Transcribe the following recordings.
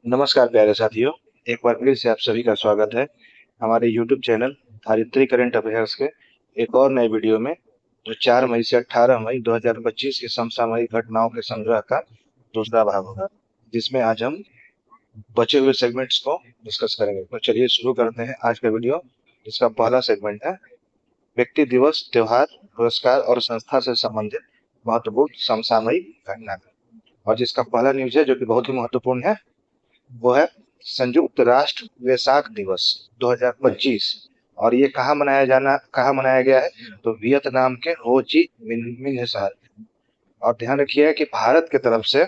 नमस्कार प्यारे साथियों। एक बार फिर से आप सभी का स्वागत है हमारे YouTube चैनल धारित्री करंट अफेयर्स के एक और नए वीडियो में, जो 4 मई से 18 मई 2025 की समसामयिक घटनाओं के संग्रह का दूसरा भाग होगा, जिसमें आज हम बचे हुए सेगमेंट्स को डिस्कस करेंगे। तो चलिए शुरू करते हैं आज का वीडियो। इसका पहला सेगमेंट है व्यक्ति दिवस, त्योहार, पुरस्कार और संस्था से संबंधित महत्वपूर्ण समसामयिक घटना। और जिसका पहला न्यूज है जो कि बहुत ही महत्वपूर्ण है, वो है संयुक्त राष्ट्र वैसाख दिवस 2025। और ये कहाँ मनाया गया है, तो वियतनाम के हो ची मिन्ह शहर। और ध्यान रखिए कि भारत की तरफ से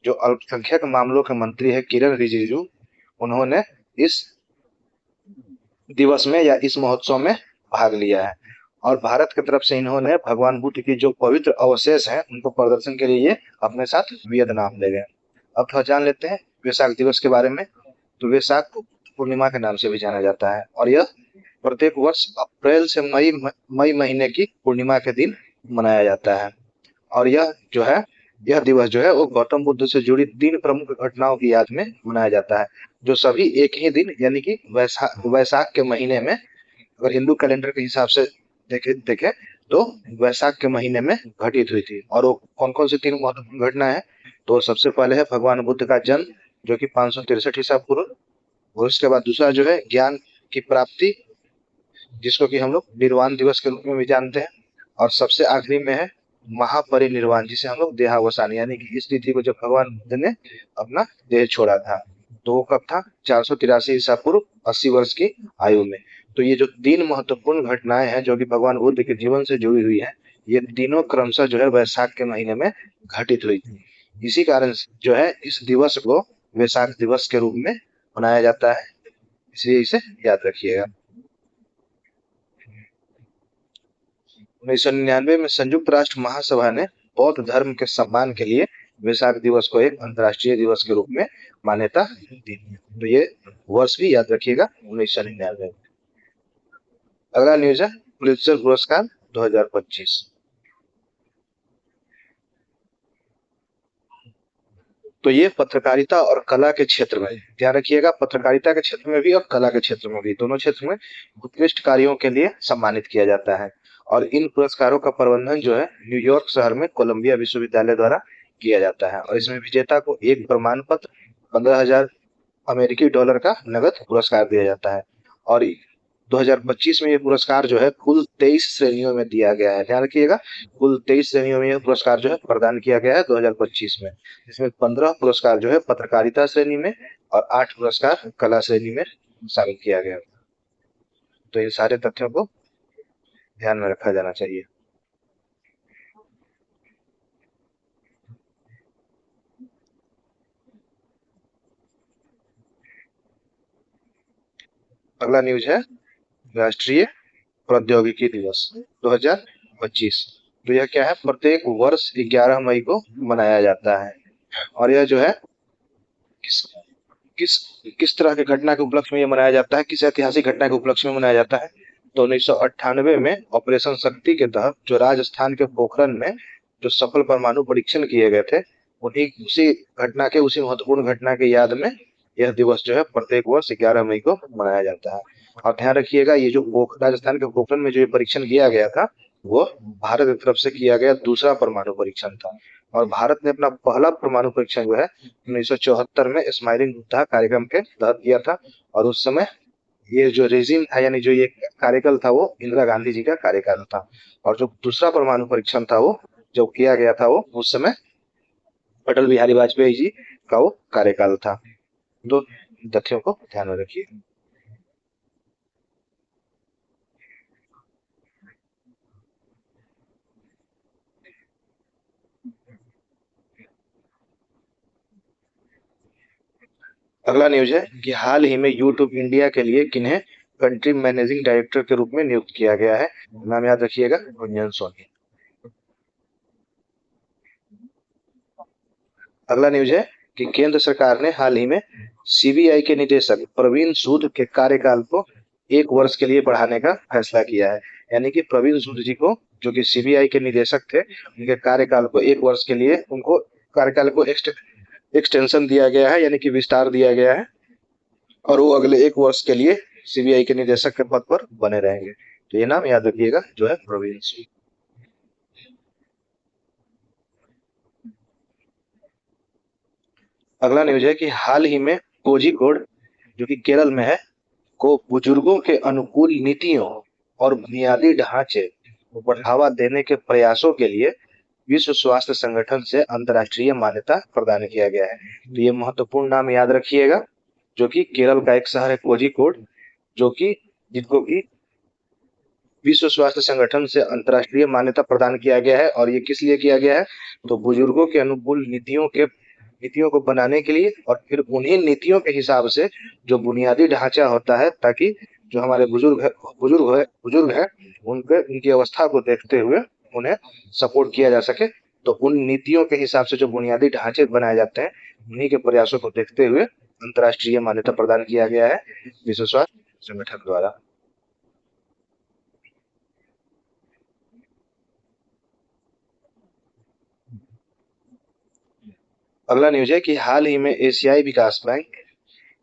जो अल्पसंख्यक मामलों के मंत्री है किरण रिजिजू, उन्होंने इस दिवस में या इस महोत्सव में भाग लिया है। और भारत की तरफ से इन्होंने भगवान बुद्ध की जो पवित्र अवशेष हैं उनको प्रदर्शन के लिए अपने साथ वियतनाम ले गए। अब थोड़ा जान लेते हैं वैसाख दिवस के बारे में। तो वैसाख को पूर्णिमा के नाम से भी जाना जाता है और यह प्रत्येक वर्ष अप्रैल से मई महीने की पूर्णिमा के दिन मनाया जाता है। और यह दिवस जो है वो गौतम बुद्ध से जुड़ी 3 प्रमुख घटनाओं की याद में मनाया जाता है, जो सभी एक ही दिन यानी कि वैसाख के महीने में, अगर हिंदू कैलेंडर के हिसाब से देखें तो वैसाख के महीने में घटित हुई थी। और वो कौन कौन सी 3 महत्वपूर्ण घटना है, तो सबसे पहले है भगवान बुद्ध का जन्म जो कि 563 ईसा पूर्व। और उसके बाद दूसरा जो है ज्ञान की प्राप्ति, जिसको कि हम लोग निर्वाण दिवस के रूप में भी जानते हैं। और सबसे आखिरी में है महापरिनिर्वाण, जिसे हम लोग देहावसान, यानी कि इस तिथि को जब भगवान बुद्ध ने अपना देह छोड़ा था, तो वो कब था, 483 ईसा पूर्व, 80 वर्ष की आयु में। तो ये जो 3 महत्वपूर्ण घटनाएं हैं जो कि भगवान बुद्ध के जीवन से जुड़ी हुई है, ये तीनों क्रमशः जो है वैशाख के महीने में घटित हुई थी। इसी कारण जो है इस दिवस को वैशाख दिवस के रूप में मनाया जाता है, इसलिए इसे याद रखिएगा। 1999 में संयुक्त राष्ट्र महासभा ने बौद्ध धर्म के सम्मान के लिए वैशाख दिवस को एक अंतर्राष्ट्रीय दिवस के रूप में मान्यता दी। तो ये वर्ष भी याद रखिएगा, 1999। अगला न्यूज है पुलित्जर पुरस्कार 2025। तो ये पत्रकारिता और कला के क्षेत्र में, ध्यान रखिएगा, पत्रकारिता के क्षेत्र में भी और कला के क्षेत्र में भी, दोनों क्षेत्र में उत्कृष्ट कार्यों के लिए सम्मानित किया जाता है। और इन पुरस्कारों का प्रबंधन जो है न्यूयॉर्क शहर में कोलंबिया विश्वविद्यालय द्वारा किया जाता है। और इसमें विजेता को एक प्रमाण पत्र, 15,000 अमेरिकी डॉलर का नगद पुरस्कार दिया जाता है। और 2025 में ये पुरस्कार जो है कुल 23 श्रेणियों में दिया गया है। ध्यान रखिएगा, कुल 23 श्रेणियों में यह पुरस्कार जो है प्रदान किया गया है 2025 में। इसमें 15 पुरस्कार जो है पत्रकारिता श्रेणी में और 8 पुरस्कार कला श्रेणी में शामिल किया गया। तो इन सारे तथ्यों को ध्यान में रखा जाना चाहिए। अगला न्यूज है राष्ट्रीय प्रौद्योगिकी दिवस 2025। तो यह क्या है, प्रत्येक वर्ष 11 मई को मनाया जाता है। और यह जो है किस किस किस तरह की घटना के उपलक्ष्य में यह मनाया जाता है, किस ऐतिहासिक घटना के उपलक्ष्य में मनाया जाता है, तो 1998 में ऑपरेशन शक्ति के तहत जो राजस्थान के पोखरण में जो सफल परमाणु परीक्षण किए गए थे, उसी महत्वपूर्ण घटना की याद में यह दिवस जो है प्रत्येक वर्ष 11 मई को मनाया जाता है। और ध्यान रखिएगा, ये जो राजस्थान के पोखरण में जो ये परीक्षण किया गया था, वो भारत की तरफ से किया गया दूसरा परमाणु परीक्षण था। और भारत ने अपना पहला परमाणु परीक्षण जो है 1974 में स्माइलिंग बुद्धा कार्यक्रम के तहत किया था। और उस समय ये जो रेजिम था, यानी जो ये कार्यकाल था, वो इंदिरा गांधी जी का कार्यकाल था। और जो दूसरा परमाणु परीक्षण था वो जो किया गया था, वो उस समय अटल बिहारी वाजपेयी जी का वो कार्यकाल था। दो तथ्यों को ध्यान में रखिए। अगला न्यूज है कि हाल ही में यूट्यूब इंडिया के लिए किन्हें कंट्री मैनेजिंग डायरेक्टर के रूप में नियुक्त किया गया है। नाम याद रखिएगा, गुंजन सोनी। अगला न्यूज है कि केंद्र सरकार ने हाल ही में सीबीआई के निदेशक प्रवीण सूद के कार्यकाल को 1 वर्ष के लिए बढ़ाने का फैसला किया है। यानी कि प्रवीण सूद जी को, जो कि सीबीआई के निदेशक थे, उनके कार्यकाल को 1 वर्ष के लिए, उनको कार्यकाल को एक्सटेंशन दिया गया है, यानी कि विस्तार दिया गया है, और वो अगले 1 वर्ष के लिए सीबीआई के निदेशक के पद पर बने रहेंगे। तो ये नाम याद रखिएगा, जो है प्रवीण सिंह। अगला न्यूज है कि हाल ही में कोझिकोड, जो कि केरल में है, को बुजुर्गों के अनुकूल नीतियों और बुनियादी ढांचे को बढ़ावा देने के प्रयासों के लिए विश्व स्वास्थ्य संगठन से अंतर्राष्ट्रीय मान्यता प्रदान किया गया है। तो ये महत्वपूर्ण नाम याद रखिएगा, जो कि केरल का एक शहर है कोझिकोड, जो कि जिनको कि विश्व स्वास्थ्य संगठन से अंतर्राष्ट्रीय मान्यता प्रदान किया गया है। और ये किस लिए किया गया है? तो बुजुर्गों के अनुकूल नीतियों को बनाने के लिए, और फिर उन्हीं नीतियों के हिसाब से जो बुनियादी ढांचा होता है, ताकि जो हमारे बुजुर्ग है उनके उनकी अवस्था को देखते हुए उन्हें सपोर्ट किया जा सके। तो उन नीतियों के हिसाब से जो बुनियादी ढांचे बनाए जाते हैं, उन्हीं के प्रयासों को देखते हुए अंतर्राष्ट्रीय मान्यता प्रदान किया गया है विश्व स्वास्थ्य संगठन द्वारा। अगला न्यूज है कि हाल ही में एशियाई विकास बैंक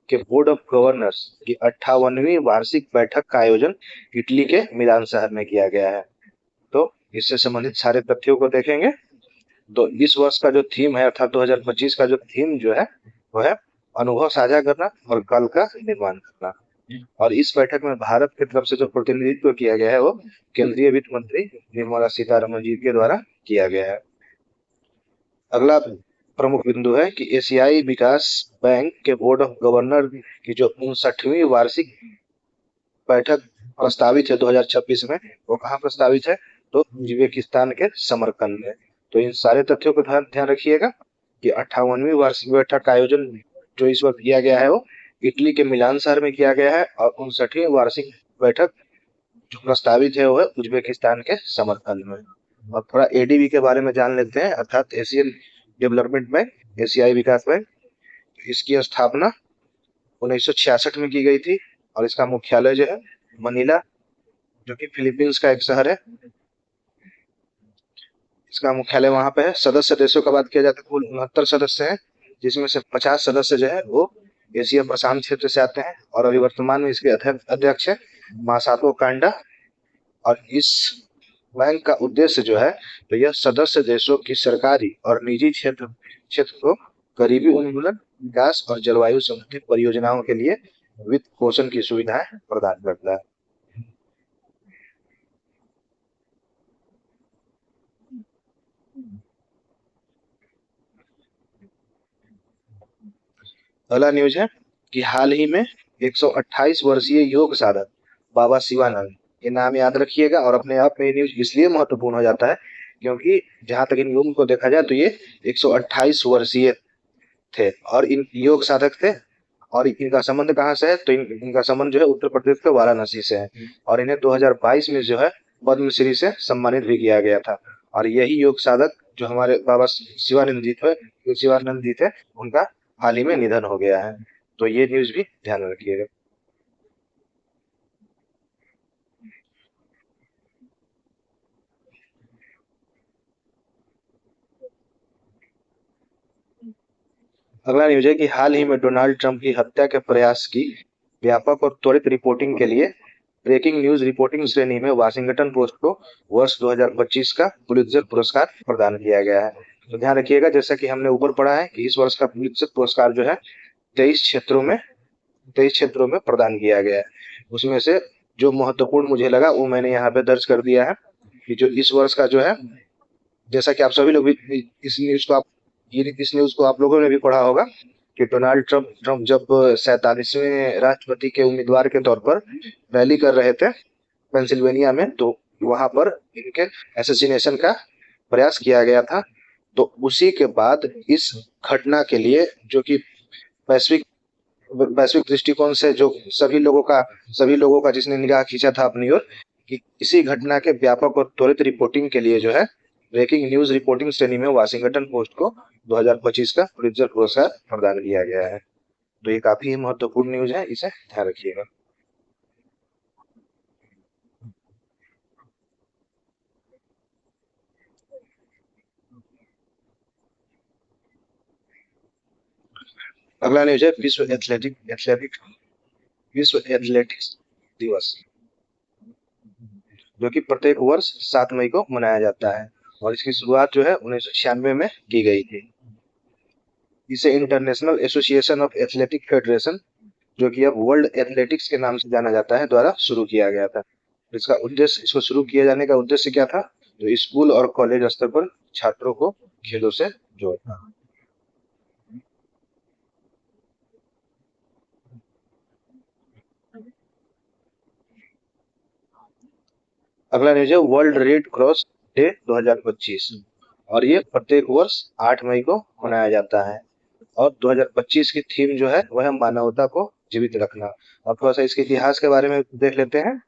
के बोर्ड ऑफ गवर्नर्स की 58वीं वार्षिक बैठक का आयोजन इटली के मिलान शहर में किया गया है। तो इससे संबंधित सारे तथ्यों को देखेंगे। तो इस वर्ष का जो थीम है, अर्थात 2025 का जो थीम जो है, वो है अनुभव साझा करना और कल का निर्माण करना। और इस बैठक में भारत की तरफ से जो प्रतिनिधित्व किया गया है, वो केंद्रीय वित्त मंत्री निर्मला सीतारमण जी के द्वारा किया गया है। अगला प्रमुख बिंदु है कि एशियाई विकास बैंक के बोर्ड ऑफ गवर्नर की जो 59वीं वार्षिक बैठक प्रस्तावित है 2026 में, वो कहाँ प्रस्तावित है? तो उज्बेकिस्तान के समरकंद में। तो इन सारे तथ्यों को ध्यान ध्यान रखिएगा कि 58वीं वार्षिक बैठक का आयोजन जो इस वक्त किया गया है, वो इटली के मिलान शहर में किया गया है, और 59वीं वार्षिक बैठक जो प्रस्तावित है, वो है उज्बेकिस्तान के समरकंद में। अब थोड़ा एडीबी के बारे में जान लेते हैं, अर्थात एशियन डेवलपमेंट बैंक, एशियाई विकास बैंक। इसकी स्थापना 1966 में की गई थी, और इसका मुख्यालय जो है मनीला, जो कि फिलीपींस का एक शहर है, इसका मुख्यालय वहां पे है। सदस्य देशों का बात किया जाए तो कुल 69 सदस्य हैं, जिसमें से 50 सदस्य जो है वो एशिया प्रशांत क्षेत्र से आते हैं, और अभी वर्तमान में इसके अध्यक्ष है मासातो कांडा। और इस बैंक का उद्देश्य जो है, तो यह सदस्य देशों की सरकारी और निजी क्षेत्र क्षेत्र को करीबी उन्मूलन, विकास और जलवायु संबंधी परियोजनाओं के लिए वित्त पोषण की सुविधाएं प्रदान करता है। अगला न्यूज है कि हाल ही में 128 वर्षीय योग साधक बाबा शिवानंद, ये नाम याद रखिएगा। और अपने आप में ये न्यूज इसलिए महत्वपूर्ण हो जाता है, क्योंकि जहां तक इन उम्र को देखा जाए तो ये 128 वर्षीय थे, और इन योग साधक थे। और इनका संबंध कहाँ से है? तो इनका संबंध जो है उत्तर प्रदेश के वाराणसी से है, और इन्हें 2022 में जो है पद्मश्री से सम्मानित भी किया गया था। और यही योग साधक जो हमारे बाबा शिवानंद जी थे, उनका हाल ही में निधन हो गया है। तो ये न्यूज भी ध्यान में रखिएगा। अगला न्यूज है कि हाल ही में डोनाल्ड ट्रंप की हत्या के प्रयास की व्यापक और त्वरित रिपोर्टिंग के लिए ब्रेकिंग न्यूज रिपोर्टिंग श्रेणी में वाशिंगटन पोस्ट को वर्ष 2025 का पुलित्जर पुरस्कार प्रदान किया गया है। तो ध्यान रखिएगा, जैसा कि हमने ऊपर पढ़ा है, कि इस वर्ष का पुलित्जर पुरस्कार जो है 23 क्षेत्रों में 23 क्षेत्रों में प्रदान किया गया है। उसमें से जो महत्वपूर्ण मुझे लगा वो मैंने यहाँ पे दर्ज कर दिया है, कि जो इस वर्ष का जो है, जैसा कि आप सभी लोग भी इस न्यूज को आप लोगों ने भी पढ़ा होगा, कि डोनाल्ड ट्रंप जब 47वें राष्ट्रपति के उम्मीदवार के तौर पर रैली कर रहे थे पेंसिल्वेनिया में, तो वहां पर इनके एसेसिनेशन का प्रयास किया गया था। तो उसी के बाद इस घटना के लिए, जो कि वैश्विक वैश्विक दृष्टिकोण से जो सभी लोगों का जिसने निगाह खींचा था अपनी ओर, कि इसी घटना के व्यापक और त्वरित रिपोर्टिंग के लिए जो है ब्रेकिंग न्यूज रिपोर्टिंग श्रेणी में वाशिंगटन पोस्ट को 2025 का पुलित्जर पुरस्कार प्रदान किया गया है। तो ये काफी महत्वपूर्ण न्यूज है, इसे ध्यान रखिएगा। अगला न्यूज है विश्व एथलेटिक्स दिवस, जो कि प्रत्येक वर्ष 7 मई को मनाया जाता है और इसकी शुरुआत जो है 1996 में की गई थी। इसे international association of athletic federation, जो कि अब वर्ल्ड एथलेटिक्स के नाम से जाना जाता है, द्वारा शुरू किया गया था। इसको शुरू किए जाने का उद्देश्य क्या था? तो स्कूल और कॉलेज स्तर पर छात्रों को खेलों से जोड़ना। अगला न्यूज है वर्ल्ड रेड क्रॉस डे 2025 और ये प्रत्येक वर्ष 8 मई को मनाया जाता है और 2025 की थीम जो है वह है मानवता को जीवित रखना। अब थोड़ा सा इसके इतिहास के बारे में देख लेते हैं।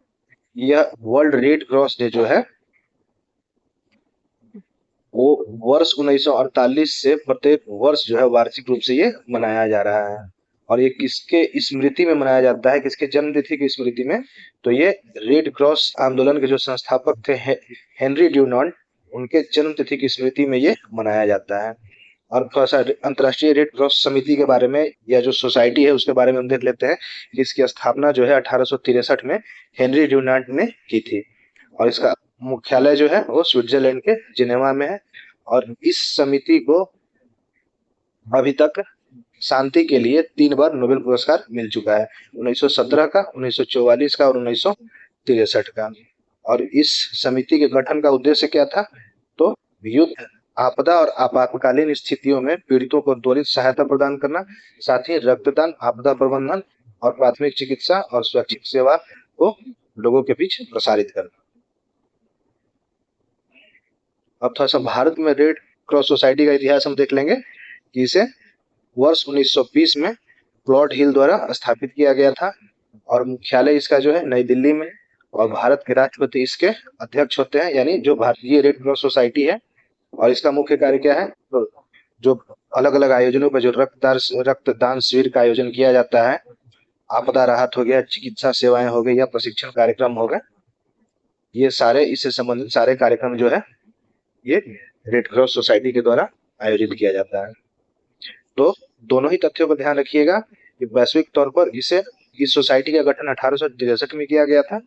यह वर्ल्ड रेड क्रॉस डे जो है वो वर्ष 1948 से प्रत्येक वर्ष जो है वार्षिक रूप से ये मनाया जा रहा है और ये किसके स्मृति में मनाया जाता है, किसके जन्म तिथि की स्मृति में? तो ये रेड क्रॉस आंदोलन के जो संस्थापक थे हेनरी ड्यूनांट, उनके जन्म तिथि की स्मृति में ये मनाया जाता है। और थोड़ा सा अंतर्राष्ट्रीय रेड क्रॉस समिति के बारे में या जो सोसाइटी है उसके बारे में हम देख लेते हैं कि इसकी स्थापना जो है 1863 में हेनरी ड्यूनांट ने की थी और इसका मुख्यालय जो है वो स्विट्जरलैंड के जिनेवा में है और इस समिति को अभी तक शांति के लिए 3 बार नोबेल पुरस्कार मिल चुका है, 1917 का, 1944 का और 1963 का। और इस समिति के गठन का उद्देश्य क्या था? तो युद्ध, आपदा और आपातकालीन स्थितियों में पीड़ितों को त्वरित सहायता प्रदान करना, साथ ही रक्तदान, आपदा प्रबंधन और प्राथमिक चिकित्सा और स्वैच्छिक सेवा को लोगों के बीच प्रसारित करना। अब थोड़ा सा भारत में रेड क्रॉस सोसाइटी का इतिहास हम देख लेंगे कि इसे वर्ष 1920 में क्लॉड हिल द्वारा स्थापित किया गया था और मुख्यालय इसका जो है नई दिल्ली में और भारत के राष्ट्रपति इसके अध्यक्ष होते हैं, यानी जो भारतीय रेड क्रॉस सोसाइटी है। और इसका मुख्य कार्य क्या है? तो जो अलग अलग आयोजनों पर जो रक्तदान शिविर का आयोजन किया जाता है, आपदा राहत हो गया, चिकित्सा सेवाएं हो गई या प्रशिक्षण कार्यक्रम हो गए, ये सारे इससे संबंधित सारे कार्यक्रम जो है ये रेड क्रॉस सोसाइटी के द्वारा आयोजित किया जाता है। तो दोनों ही तथ्यों को ध्यान रखिएगा कि वैश्विक तौर पर इस सोसाइटी का गठन 1863 में किया गया था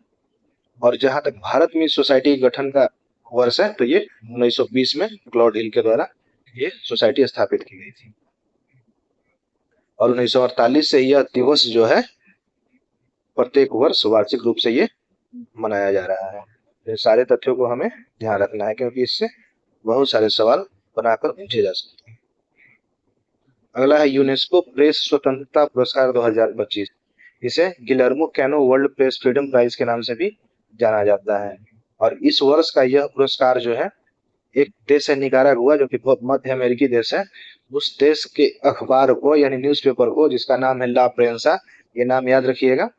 और जहां तक भारत में इस सोसाइटी के गठन का वर्ष है तो ये 1920 में क्लॉड हिल के द्वारा ये सोसाइटी स्थापित की गई थी और 1948 से यह दिवस जो है प्रत्येक वर्ष वार्षिक रूप से ये मनाया जा रहा है। ये सारे तथ्यों को हमें ध्यान रखना है क्योंकि इससे बहुत सारे सवाल बनाकर पूछे जा सकते हैं। अगला है यूनेस्को प्रेस स्वतंत्रता पुरस्कार 2025। इसे Guillermo Cano world press freedom prize के नाम से भी जाना जाता है और इस वर्ष का यह पुरस्कार जो है एक देश है निकारागुआ, जो कि मध्य अमेरिकी देश है, उस देश के अखबार को यानी न्यूज़पेपर को जिसका नाम है ला प्रेंसा, ये नाम याद रखिएगा।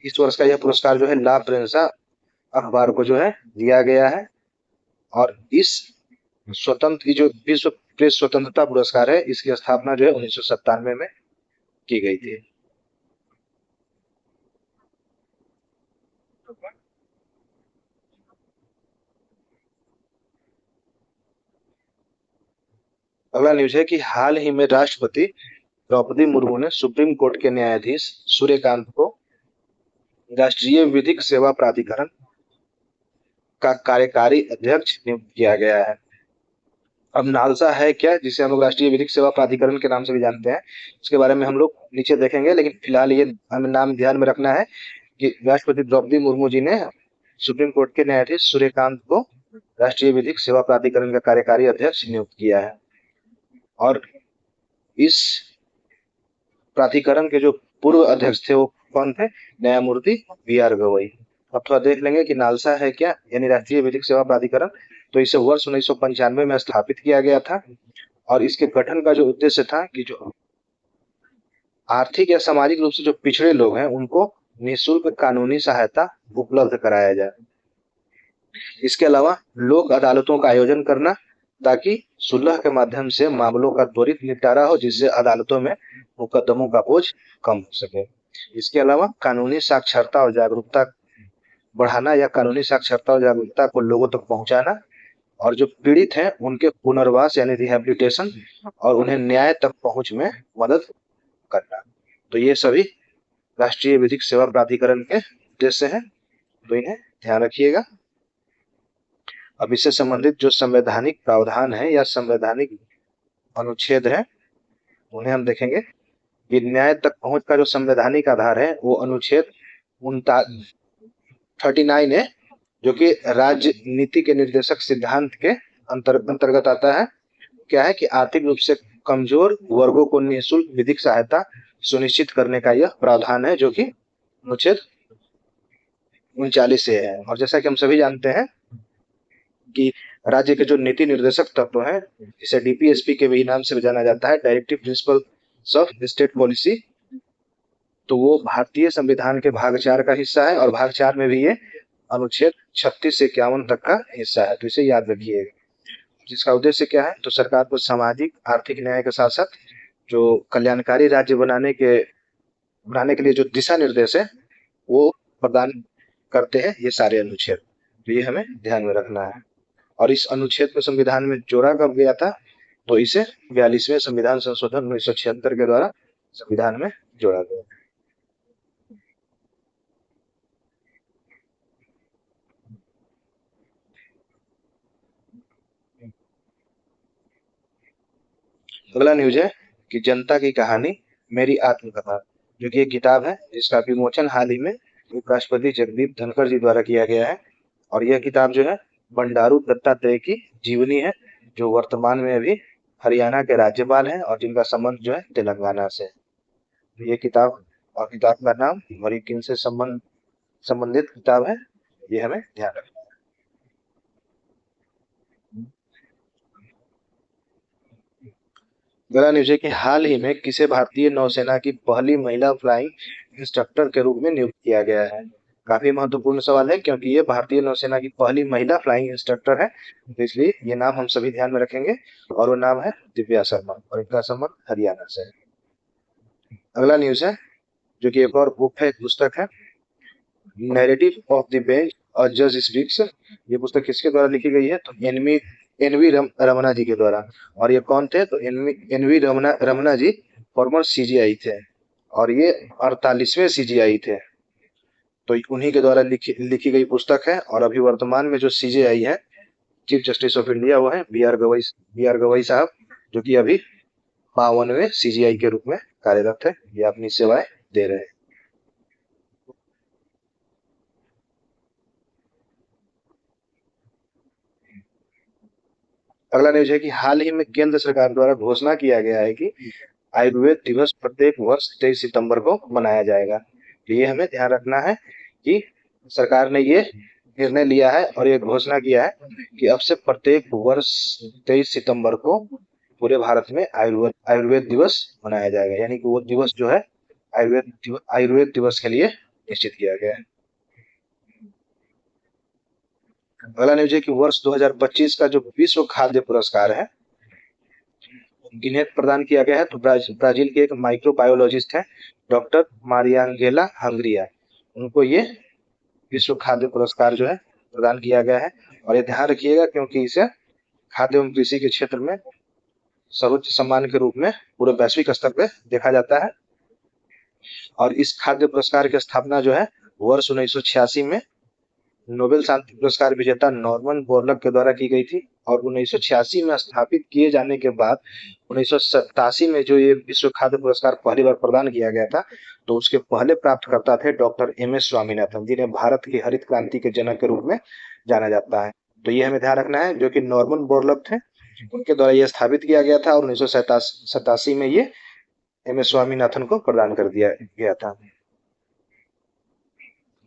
इस वर्ष का यह पुरस्कार जो है ला प्रेंसा अखबार को जो है दिया गया है और इस स्वतंत्र जो विश्व प्रेस स्वतंत्रता पुरस्कार है इसकी स्थापना जो है 1997 में की गई थी। अगला न्यूज है कि हाल ही में राष्ट्रपति द्रौपदी मुर्मू ने सुप्रीम कोर्ट के न्यायाधीश सूर्यकांत को राष्ट्रीय विधिक सेवा प्राधिकरण का कार्यकारी अध्यक्ष नियुक्त किया गया है। अब नालसा है क्या, जिसे हम लोग राष्ट्रीय विधिक सेवा प्राधिकरण के नाम से भी जानते हैं, उसके बारे में हम लोग नीचे देखेंगे, लेकिन फिलहाल ये हमें नाम ध्यान में रखना है कि राष्ट्रपति द्रौपदी मुर्मू जी ने सुप्रीम कोर्ट के न्यायाधीश सूर्यकांत को राष्ट्रीय विधिक सेवा प्राधिकरण का कार्यकारी अध्यक्ष नियुक्त किया है और इस प्राधिकरण के जो पूर्व अध्यक्ष थे वो कौन थे? न्यायमूर्ति बी.आर. गवई। अब थोड़ा देख लेंगे कि नालसा है क्या यानी राष्ट्रीय विधिक सेवा प्राधिकरण। तो इसे वर्ष 1995 में स्थापित किया गया था और इसके गठन का जो उद्देश्य था कि जो आर्थिक या सामाजिक रूप से जो पिछड़े लोग हैं उनको निःशुल्क कानूनी सहायता उपलब्ध कराया जाए। इसके अलावा लोक अदालतों का आयोजन करना ताकि सुलह के माध्यम से मामलों का त्वरित निपटारा हो, जिससे अदालतों में मुकदमों का बोझ कम हो सके। इसके अलावा कानूनी साक्षरता और जागरूकता बढ़ाना या कानूनी साक्षरता और जागरूकता को लोगों तक पहुंचाना और जो पीड़ित हैं उनके पुनर्वास यानी रिहैबिलिटेशन और उन्हें न्याय तक पहुंच में मदद करना। तो ये सभी राष्ट्रीय विधिक सेवा प्राधिकरण के उद्देश्य हैं, तो इन्हें ध्यान रखिएगा। अब इससे संबंधित जो संवैधानिक प्रावधान है या संवैधानिक अनुच्छेद है उन्हें हम देखेंगे कि न्याय तक पहुंच का जो संवैधानिक आधार है वो अनुच्छेद 39 है, जो कि राज्य नीति के निर्देशक सिद्धांत के अंतर्गत आता है। क्या है कि आर्थिक रूप से कमजोर वर्गों को निःशुल्क विधिक सहायता सुनिश्चित करने का यह प्रावधान है, जो कि अनुच्छेद 39 से है। और जैसा कि हम सभी जानते हैं कि राज्य के जो नीति निर्देशक तत्व हैं, इसे डीपीएसपी के भी नाम से जाना जाता है, directive principles of state policy, तो वो भारतीय संविधान के भाग 4 का हिस्सा है और भाग 4 में भी ये अनुच्छेद 36 से 51 तक का हिस्सा है, तो इसे याद रखिएगा। जिसका उद्देश्य क्या है, तो सरकार को सामाजिक आर्थिक न्याय के साथ साथ जो कल्याणकारी राज्य बनाने के लिए जो दिशा निर्देश है वो प्रदान करते हैं ये सारे अनुच्छेद, तो ये हमें ध्यान में रखना है। और इस अनुच्छेद को संविधान में जोड़ा कब गया था, तो इसे 42वें संविधान संशोधन 1976 के द्वारा संविधान में जोड़ा गया। अगला न्यूज है कि जनता की कहानी मेरी आत्मकथा, जो कि एक किताब है जिसका विमोचन हाल ही में उपराष्ट्रपति जगदीप धनखड़ जी द्वारा किया गया है। और यह किताब जो है बंडारू दत्तात्रेय की जीवनी है, जो वर्तमान में अभी हरियाणा के राज्यपाल हैं और जिनका संबंध जो है तेलंगाना से। तो ये किताब और किताब का नाम और ये किन से संबंधित किताब है, ये हमें ध्यान रखना है। अगला न्यूज है कि हाल ही में किसे भारतीय नौसेना की पहली महिला फ्लाइंग इंस्ट्रक्टर के रूप में नियुक्त किया गया है। काफी महत्वपूर्ण सवाल है क्योंकि ये भारतीय नौसेना की पहली महिला फ्लाइंग इंस्ट्रक्टर है, तो इसलिए ये नाम हम सभी ध्यान में रखेंगे। और वो नाम है दिव्या शर्मा और इनका संबंध हरियाणा से है। अगला न्यूज है जो कि एक और बुक है, एक पुस्तक है, नैरेटिव ऑफ द बेंच और जज स्पीक्स। ये पुस्तक किसके द्वारा लिखी गई है, तो एनवी रमना जी के द्वारा। और ये कौन थे, तो एनवी रमना जी फॉर्मर सीजीआई थे और ये 48वें सीजीआई थे, तो उन्हीं के द्वारा लिखी गई पुस्तक है। और अभी वर्तमान में जो सीजीआई है, चीफ जस्टिस ऑफ इंडिया, वो है बी आर गवई साहब, जो कि अभी 52वें सीजीआई के रूप में कार्यरत है, ये अपनी सेवाएं दे रहे हैं। अगला न्यूज है कि हाल ही में केंद्र सरकार द्वारा घोषणा किया गया है कि आयुर्वेद दिवस प्रत्येक वर्ष 23 सितंबर को मनाया जाएगा। तो ये हमें ध्यान रखना है कि सरकार ने ये निर्णय लिया है और ये घोषणा किया है कि अब से प्रत्येक वर्ष 23 सितंबर को पूरे भारत में आयुर्वेद दिवस मनाया जाएगा, यानी कि वो दिवस जो है आयुर्वेद दिवस के लिए निश्चित किया गया है। अगला न्यूज है कि वर्ष 2025 का जो विश्व खाद्य पुरस्कार है किन्हें प्रदान किया गया है, तो ब्राजील के एक माइक्रोबायोलॉजिस्ट है डॉक्टर मारियांगेला हंगरिया, उनको ये विश्व खाद्य पुरस्कार जो है प्रदान किया गया है। और ये ध्यान रखिएगा क्योंकि इसे खाद्य एवं कृषि के क्षेत्र में सर्वोच्च सम्मान के रूप में पूरे वैश्विक स्तर पर देखा जाता है। और इस खाद्य पुरस्कार की स्थापना जो है वर्ष 1986 में नोबेल शांति पुरस्कार विजेता नॉर्मन बोरलग के द्वारा की गई थी। और 1986 में स्थापित किए जाने के बाद 1987 में जो ये विश्व खाद्य पुरस्कार पहली बार प्रदान किया गया था, तो उसके पहले प्राप्तकर्ता थे डॉक्टर एम.एस. स्वामीनाथन, जिन्हें भारत की हरित क्रांति के जनक के रूप में जाना जाता है। तो ये हमें ध्यान रखना है, जो कि नॉर्मन बोरलग थे, उनके द्वारा यह स्थापित किया गया था और 1987 में ये एम.एस. स्वामीनाथन को प्रदान कर दिया गया था।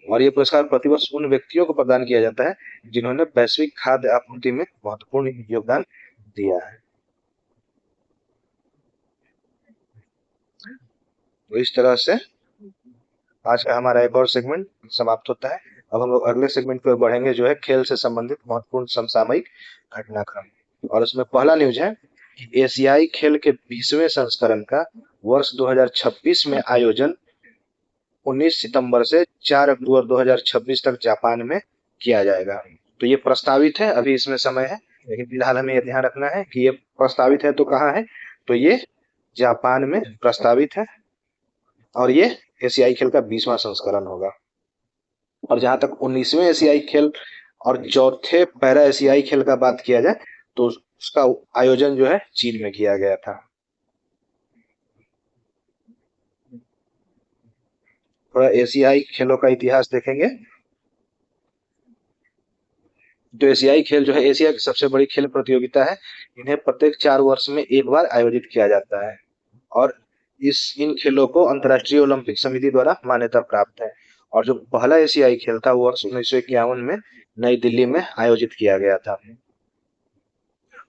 और ये पुरस्कार प्रतिवर्ष उन व्यक्तियों को प्रदान किया जाता है जिन्होंने वैश्विक खाद्य आपूर्ति में महत्वपूर्ण योगदान दिया है। तो इस तरह से आज का हमारा एक और सेगमेंट समाप्त होता है। अब हम लोग अगले सेगमेंट पर बढ़ेंगे, जो है खेल से संबंधित महत्वपूर्ण समसामयिक घटनाक्रम। और उसमें पहला न्यूज है कि एशियाई खेल के 20वें संस्करण का वर्ष 2026 में आयोजन 19 सितंबर से 4 अक्टूबर 2026 तक जापान में किया जाएगा। तो ये प्रस्तावित है, अभी इसमें समय है, लेकिन फिलहाल हमें यह ध्यान रखना है कि ये प्रस्तावित है तो कहाँ है, तो ये जापान में प्रस्तावित है। और ये एशियाई खेल का 20वां संस्करण होगा। और जहां तक 19वें एशियाई खेल और चौथे पैरा एशियाई खेल का बात किया जाए तो उसका आयोजन जो है चीन में किया गया था। थोड़ा एशियाई खेलों का इतिहास देखेंगे तो एशियाई खेल जो है एशिया की सबसे बड़ी खेल प्रतियोगिता है। इन्हें प्रत्येक 4 वर्ष में एक बार आयोजित किया जाता है और इन खेलों को अंतर्राष्ट्रीय ओलंपिक समिति द्वारा मान्यता प्राप्त है। और जो पहला एशियाई खेल था वो वर्ष 1951 में नई दिल्ली में आयोजित किया गया था।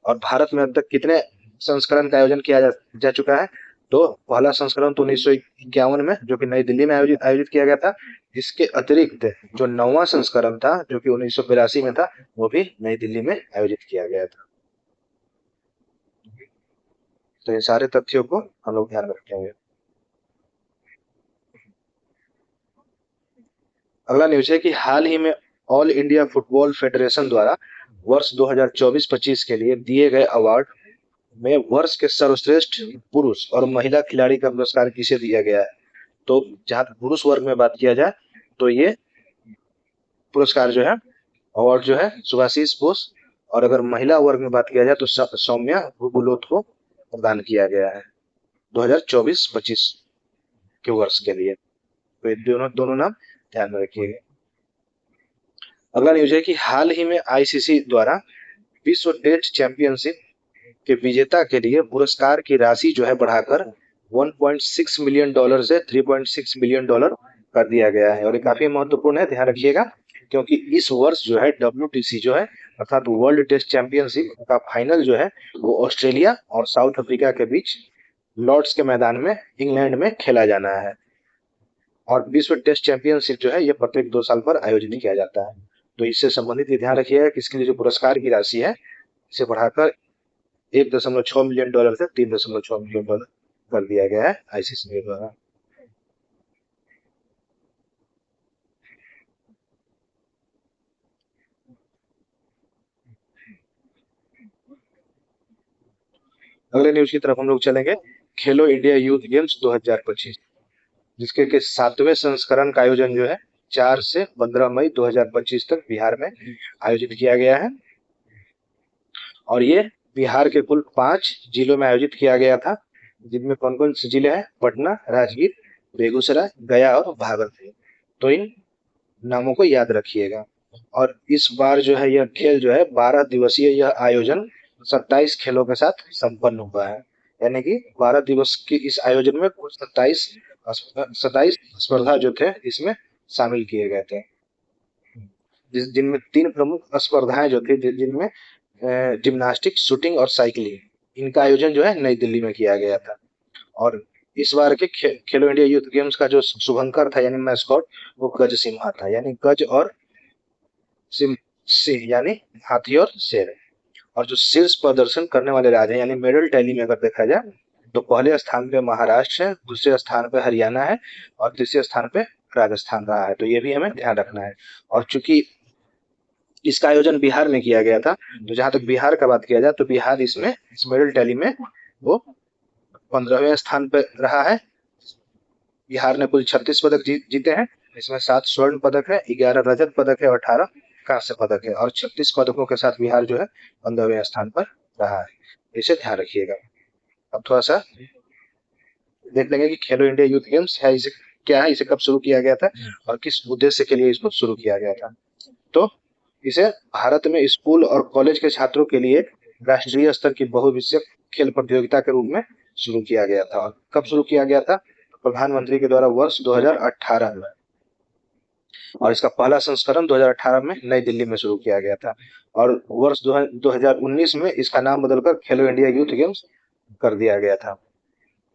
और भारत में अब तक कितने संस्करण का आयोजन किया जा चुका है तो पहला संस्करण तो 1951 में जो कि नई दिल्ली में आयोजित आयोजित किया गया था। इसके अतिरिक्त जो 9वां संस्करण था जो कि 1982 में था वो भी नई दिल्ली में आयोजित किया गया था। तो ये सारे तथ्यों को हम लोग ध्यान में रखेंगे। अगला न्यूज है कि हाल ही में ऑल इंडिया फुटबॉल फेडरेशन द्वारा वर्ष 2024-25 के लिए दिए गए अवार्ड में वर्ष के सर्वश्रेष्ठ पुरुष और महिला खिलाड़ी का पुरस्कार किसे दिया गया है। तो जहां तक पुरुष वर्ग में बात किया जाए तो ये पुरस्कार जो है अवार्ड जो है सुभाषिस बोस, और अगर महिला वर्ग में बात किया जाए तो सौम्या भुगुलोत को प्रदान किया गया है 2024-25 के वर्ष के लिए। तो ये दोनों दोनों नाम ध्यान में रखिएगा। अगला न्यूज है कि हाल ही में आईसीसी द्वारा विश्व टेस्ट चैंपियनशिप के विजेता के लिए पुरस्कार की राशि जो है बढ़ाकर $1.6 मिलियन से $3.6 मिलियन कर दिया गया है। और ये काफी महत्वपूर्ण है, ध्यान रखिएगा, क्योंकि इस वर्ष जो है WTC जो है अर्थात वर्ल्ड टेस्ट चैंपियनशिप का फाइनल जो है वो ऑस्ट्रेलिया और साउथ अफ्रीका के बीच लॉर्ड्स के मैदान में इंग्लैंड में खेला जाना है। और विश्व टेस्ट चैंपियनशिप जो है ये प्रत्येक 2 साल पर आयोजित किया जाता है। तो इससे संबंधित ये ध्यान रखिएगा कि इसके लिए जो पुरस्कार की राशि है इसे बढ़ाकर $1.6 मिलियन से $3.6 मिलियन कर दिया गया है आईसीसी के द्वारा। अगले न्यूज की तरफ हम लोग चलेंगे। खेलो इंडिया यूथ गेम्स 2025 जिसके के 7वें संस्करण का आयोजन जो है 4 से 15 मई 2025 तक बिहार में आयोजित किया गया है। और ये बिहार के कुल 5 जिलों में आयोजित किया गया था, जिनमें कौन कौन से जिले हैं, पटना, राजगीर, बेगूसराय, गया और भागलपुर। तो इन नामों को याद रखिएगा। और इस बार जो है यह खेल जो है 12 दिवसीय यह आयोजन 27 खेलों के साथ संपन्न हुआ है। यानी कि 12 दिवस की इस आयोजन में कुल 27 स्पर्धा जो थे इसमें शामिल किए गए थे, जिनमें 3 प्रमुख स्पर्धाएं जो थी जिनमें जिम्नास्टिक, शूटिंग और साइकिलिंग, इनका आयोजन जो है नई दिल्ली में किया गया था। और इस बार के खेलो इंडिया यूथ गेम्स का जो शुभंकर था यानी मैस्कॉट वो गज सिम्हा था, यानी गज और सिंह यानी हाथी और शेर। और जो शीर्ष प्रदर्शन करने वाले राज्य यानी मेडल टैली में अगर देखा जाए तो पहले स्थान पे महाराष्ट्र है, दूसरे स्थान पे हरियाणा है और तीसरे स्थान पे राजस्थान रहा है। तो ये भी हमें ध्यान रखना है। और चूंकि इसका आयोजन बिहार में किया गया था तो जहां तक बिहार का बात किया जाए तो बिहार इसमें इस मेडल टैली में वो 15वें स्थान पर रहा है। बिहार ने कुल 36 पदक जीते हैं, इसमें 7 स्वर्ण पदक है, 11 रजत पदक है और 18 कांस्य पदक है। और 36 पदकों के साथ बिहार जो है 15वें स्थान पर रहा है। इसे ध्यान रखिएगा। अब थोड़ा सा देख लेंगे कि खेलो इंडिया यूथ गेम्स है, इसे क्या है, इसे कब शुरू किया गया था और किस उद्देश्य के लिए इसको शुरू किया गया था। तो इसे भारत में स्कूल और कॉलेज के छात्रों के लिए राष्ट्रीय स्तर की बहुविषयक खेल प्रतियोगिता के रूप में शुरू किया गया था। और कब शुरू किया गया था, प्रधानमंत्री के द्वारा वर्ष 2018 में। और इसका पहला संस्करण 2018 में नई दिल्ली में शुरू किया गया था। और वर्ष 2019 में इसका नाम बदलकर खेलो इंडिया यूथ गेम्स कर दिया गया था।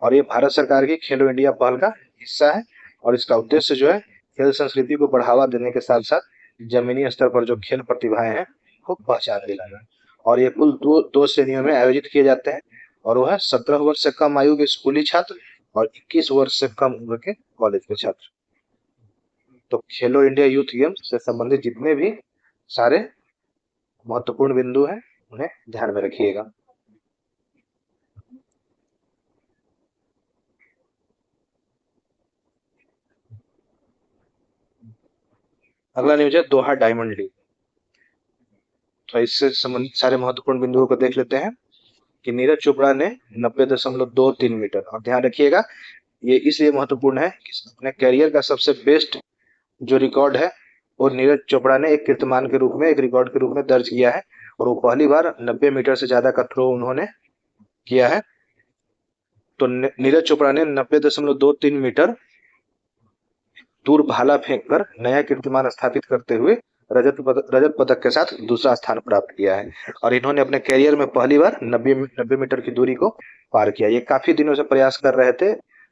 और ये भारत सरकार की खेलो इंडिया पहल का हिस्सा है। और इसका उद्देश्य जो है खेल संस्कृति को बढ़ावा देने के साथ साथ जमीनी स्तर पर जो खेल प्रतिभाएं हैं को पहचान दिलाना। और ये कुल दो श्रेणियों में आयोजित किए जाते हैं, और वो है 17 वर्ष से कम आयु के स्कूली छात्र और 21 वर्ष से कम उम्र के कॉलेज के छात्र। तो खेलो इंडिया यूथ गेम्स से संबंधित जितने भी सारे महत्वपूर्ण बिंदु हैं उन्हें ध्यान में रखिएगा। अगला न्यूज है दोहा डायमंड लीग। तो इससे संबंधित सारे महत्वपूर्ण बिंदुओं को देख लेते हैं कि नीरज चोपड़ा ने 90.23 मीटर, और ध्यान रखिएगा ये इसलिए महत्वपूर्ण है कि अपने करियर का सबसे बेस्ट जो रिकॉर्ड है वो नीरज चोपड़ा ने एक कीर्तिमान के रूप में, एक रिकॉर्ड के रूप में दर्ज किया है, और वो पहली बार 90 मीटर से ज्यादा का थ्रो उन्होंने किया है। तो नीरज चोपड़ा ने 90.23 मीटर दूर भाला फेंककर नया कीर्तिमान स्थापित करते हुए रजत पदक के साथ दूसरा स्थान प्राप्त किया है, और इन्होंने अपने करियर में पहली बार 90 मीटर की दूरी को पार किया। ये काफी दिनों से प्रयास कर रहे थे,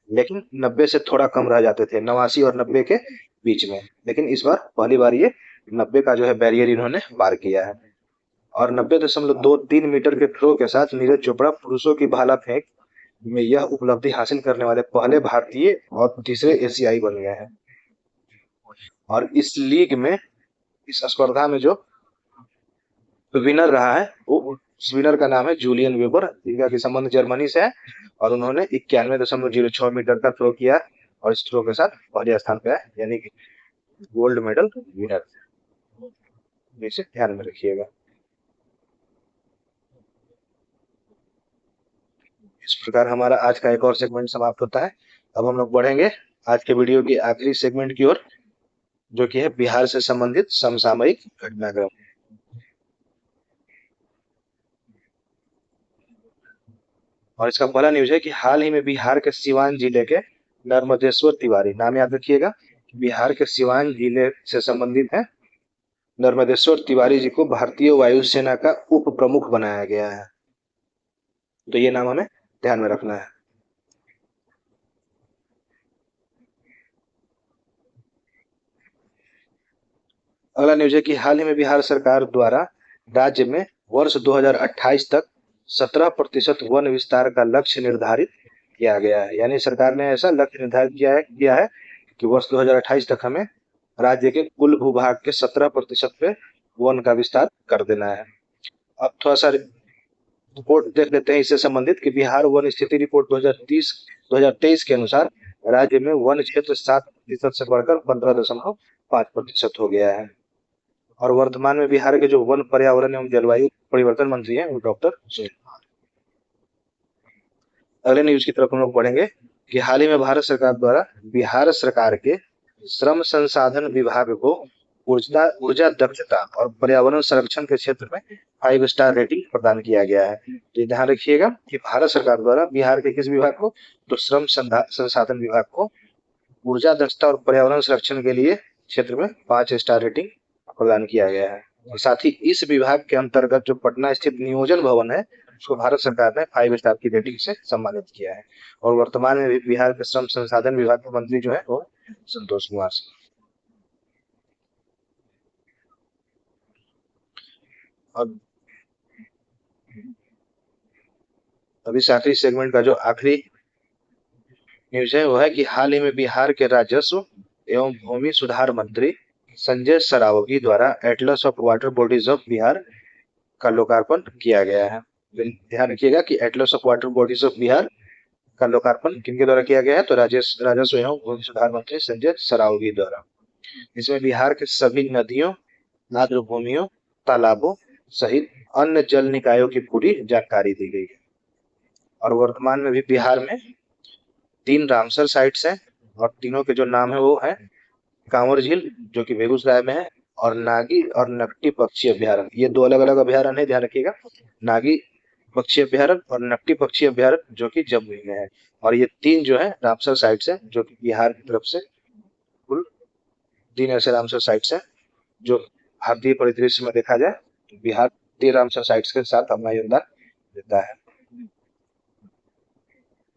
लेकिन 90 से थोड़ा कम रह जाते थे, 89 और 90 के बीच में, लेकिन इस बार पहली बार ये 90 का जो है बैरियर इन्होंने पार किया है। और 90.23 मीटर के थ्रो के साथ नीरज चोपड़ा पुरुषों की भाला फेंक में यह उपलब्धि हासिल करने वाले पहले भारतीय और तीसरे एशियाई बन गए हैं। और इस लीग में, इस स्पर्धा में जो विनर रहा है वो, उस विनर का नाम है जूलियन वेबर, जिनका की संबंध जर्मनी से है, और उन्होंने 91.06 मीटर का थ्रो किया, और इस थ्रो के साथ पहले स्थान पे है, यानी कि गोल्ड मेडल विनर। इसे ध्यान में रखिएगा। इस प्रकार हमारा आज का एक और सेगमेंट समाप्त होता है। अब हम लोग बढ़ेंगे आज के वीडियो की आखिरी सेगमेंट की ओर, जो कि है बिहार से संबंधित समसामयिक घटनाक्रम। और इसका पहला न्यूज है कि हाल ही में बिहार के सिवान जिले के नर्मदेश्वर तिवारी, नाम याद रखिएगा, बिहार के सिवान जिले से संबंधित है, नर्मदेश्वर तिवारी जी को भारतीय वायुसेना का उप प्रमुख बनाया गया है। तो ये नाम हमें ध्यान में रखना है। अगला न्यूज है कि हाल ही में बिहार सरकार द्वारा राज्य में वर्ष 2028 तक 17% वन विस्तार का लक्ष्य निर्धारित किया गया है। यानी सरकार ने ऐसा लक्ष्य निर्धारित किया है कि वर्ष 2028 तक हमें राज्य के कुल भूभाग के 17% पे वन का विस्तार कर देना है। अब थोड़ा सा रिपोर्ट देख लेते हैं इससे संबंधित कि बिहार वन स्थिति रिपोर्ट 2023 के अनुसार राज्य में वन क्षेत्र 7% से बढ़कर 15.5% हो गया है। और वर्तमान में बिहार के जो वन, पर्यावरण एवं जलवायु परिवर्तन मंत्री हैं वो डॉक्टर सुनील। अगले न्यूज की तरफ हम लोग बढ़ेंगे कि हाल ही में भारत सरकार द्वारा बिहार सरकार के श्रम संसाधन विभाग को ऊर्जा दक्षता और पर्यावरण संरक्षण के क्षेत्र में 5 स्टार रेटिंग प्रदान किया गया है। तो ध्यान रखिएगा कि भारत सरकार द्वारा बिहार के किस विभाग को, तो श्रम संसाधन विभाग को ऊर्जा दक्षता और पर्यावरण संरक्षण के लिए क्षेत्र में 5 स्टार रेटिंग प्रदान किया गया है। और साथ ही इस विभाग के अंतर्गत जो पटना स्थित नियोजन भवन है उसको भारत सरकार ने 5 स्टार की रेटिंग से सम्मानित किया है। और वर्तमान में बिहार के श्रम संसाधन विभाग के मंत्री जो है वो संतोष कुमार सिंह। अब अभी से आखिरी सेगमेंट का जो आखिरी न्यूज है वो है कि हाल ही में बिहार के राजस्व एवं भूमि सुधार मंत्री संजय सरावगी द्वारा Atlas of water bodies of Bihar का लोकार्पण किया गया है। ध्यान रखिएगा कि Atlas of water bodies of Bihar का लोकार्पण किनके द्वारा किया गया है, तो राजस्व एवं भूमि सुधार मंत्री संजय सरावगी द्वारा। इसमें बिहार के सभी नदियों, आर्द्र भूमियों, तालाबों सहित अन्य जल निकायों की पूरी जानकारी दी गई है। और वर्तमान में भी बिहार में 3 रामसर साइट्स हैं, और तीनों के जो नाम है वो है कांवर झील जो कि बेगूसराय में है, और नागी और नकटी पक्षी अभ्यारण्य। ये 2 अलग अलग अभ्यारण्य है, ध्यान रखिएगा, नागी पक्षी अभ्यारण्य और नकटी पक्षी अभ्यारण्य जो कि जमुई में है। और ये 3 जो है रामसर साइट्स है, जो कि बिहार की तरफ से कुल 3 ऐसे रामसर साइट्स हैं जो भारतीय परिदृश्य में देखा जाए तो बिहार 3 रामसर साइट्स के साथ अपना योगदान देता है।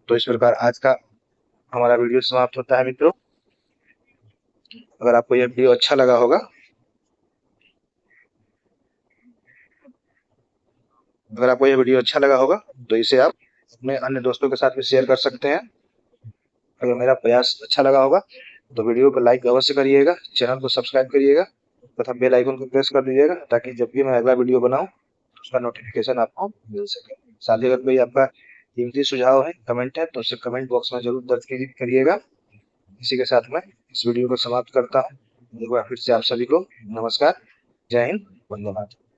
तो इस प्रकार आज का हमारा वीडियो समाप्त होता है मित्रों। अगर आपको यह वीडियो अच्छा लगा होगा, तो इसे आप अपने अन्य दोस्तों के साथ भी शेयर कर सकते हैं। अगर मेरा प्रयास अच्छा लगा होगा तो वीडियो को लाइक अवश्य करिएगा, चैनल को सब्सक्राइब करिएगा तथा बेल आइकन को प्रेस कर दीजिएगा, ताकि जब भी मैं अगला वीडियो बनाऊं तो उसका नोटिफिकेशन आपको मिल सके। साथ ही अगर कोई आपका कीमती सुझाव है, कमेंट है, तो उसे कमेंट बॉक्स में जरूर दर्ज करिएगा। इसी के साथ मैं इस वीडियो को समाप्त करता हूँ। एक बार फिर से आप सभी को नमस्कार, जय हिंद, वंदे मातरम।